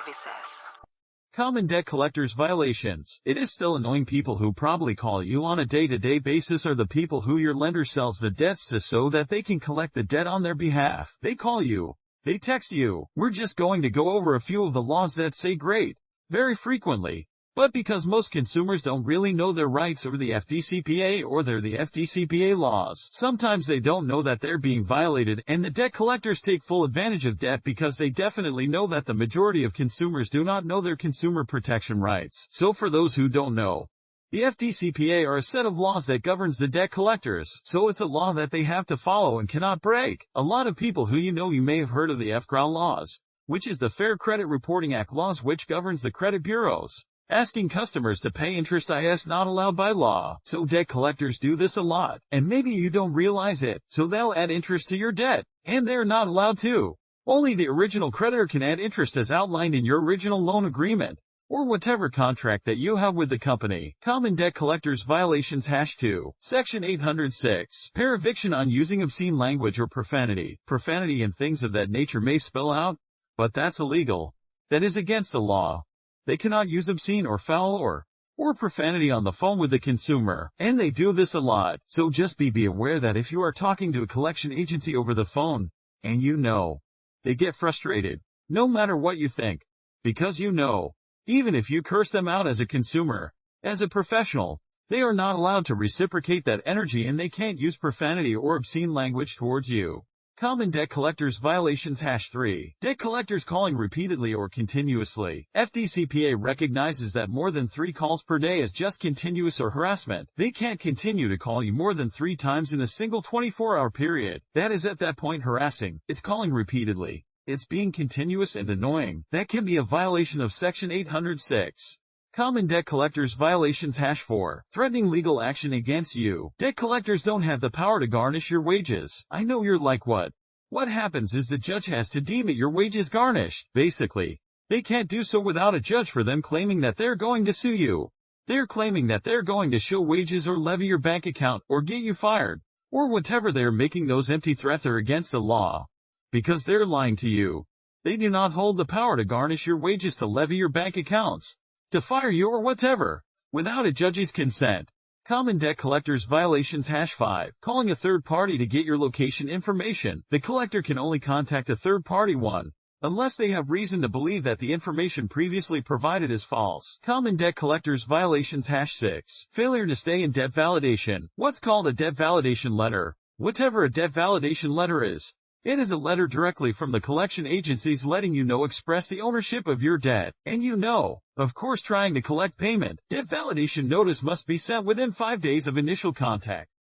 services. Common debt collectors violations. It is still annoying. People who probably call you on a day-to-day basis are the people who your lender sells the debts to so that they can collect the debt on their behalf. They call you. They text you. We're just going to go over a few of the laws that say great, very frequently. But because most consumers don't really know their rights over the FDCPA or the FDCPA laws, sometimes they don't know that they're being violated, and the debt collectors take full advantage of debt because they definitely know that the majority of consumers do not know their consumer protection rights. So for those who don't know, the FDCPA are a set of laws that governs the debt collectors, so it's a law that they have to follow and cannot break. A lot of people who you may have heard of the FCRA laws, which is the Fair Credit Reporting Act laws, which governs the credit bureaus. Asking customers to pay interest is not allowed by law, so debt collectors do this a lot, and maybe you don't realize it, so they'll add interest to your debt, and they're not allowed to. Only the original creditor can add interest as outlined in your original loan agreement, or whatever contract that you have with the company. Common debt collectors violations #2. Section 806. Pair eviction on using obscene language or profanity. Profanity and things of that nature may spell out, but that's illegal. That is against the law. They cannot use obscene or foul or profanity on the phone with the consumer, and they do this a lot, so just be aware that if you are talking to a collection agency over the phone, and they get frustrated, no matter what you think, because even if you curse them out as a consumer, as a professional, they are not allowed to reciprocate that energy and they can't use profanity or obscene language towards you. Common debt collectors violations #3. Debt collectors calling repeatedly or continuously. FDCPA recognizes that more than 3 calls per day is just continuous or harassment. They can't continue to call you more than 3 times in a single 24-hour period. That is at that point harassing. It's calling repeatedly. It's being continuous and annoying. That can be a violation of Section 806. Common debt collectors violations #4. Threatening legal action against you. Debt collectors don't have the power to garnish your wages. I know you're like, what? What happens is the judge has to deem it your wages garnished. Basically, they can't do so without a judge for them claiming that they're going to sue you. They're claiming that they're going to show wages or levy your bank account or get you fired, or whatever. They're making those empty threats are against the law. Because they're lying to you. They do not hold the power to garnish your wages, to levy your bank accounts, to fire you or whatever, without a judge's consent. Common debt collectors violations #5. Calling a third party to get your location information. The collector can only contact a third party unless they have reason to believe that the information previously provided is false. Common debt collectors violations #6. Failure to stay in debt validation. What's called a debt validation letter. Whatever a debt validation letter is, it is a letter directly from the collection agencies letting you express the ownership of your debt, and of course, trying to collect payment. Debt validation notice must be sent within 5 days of initial contact.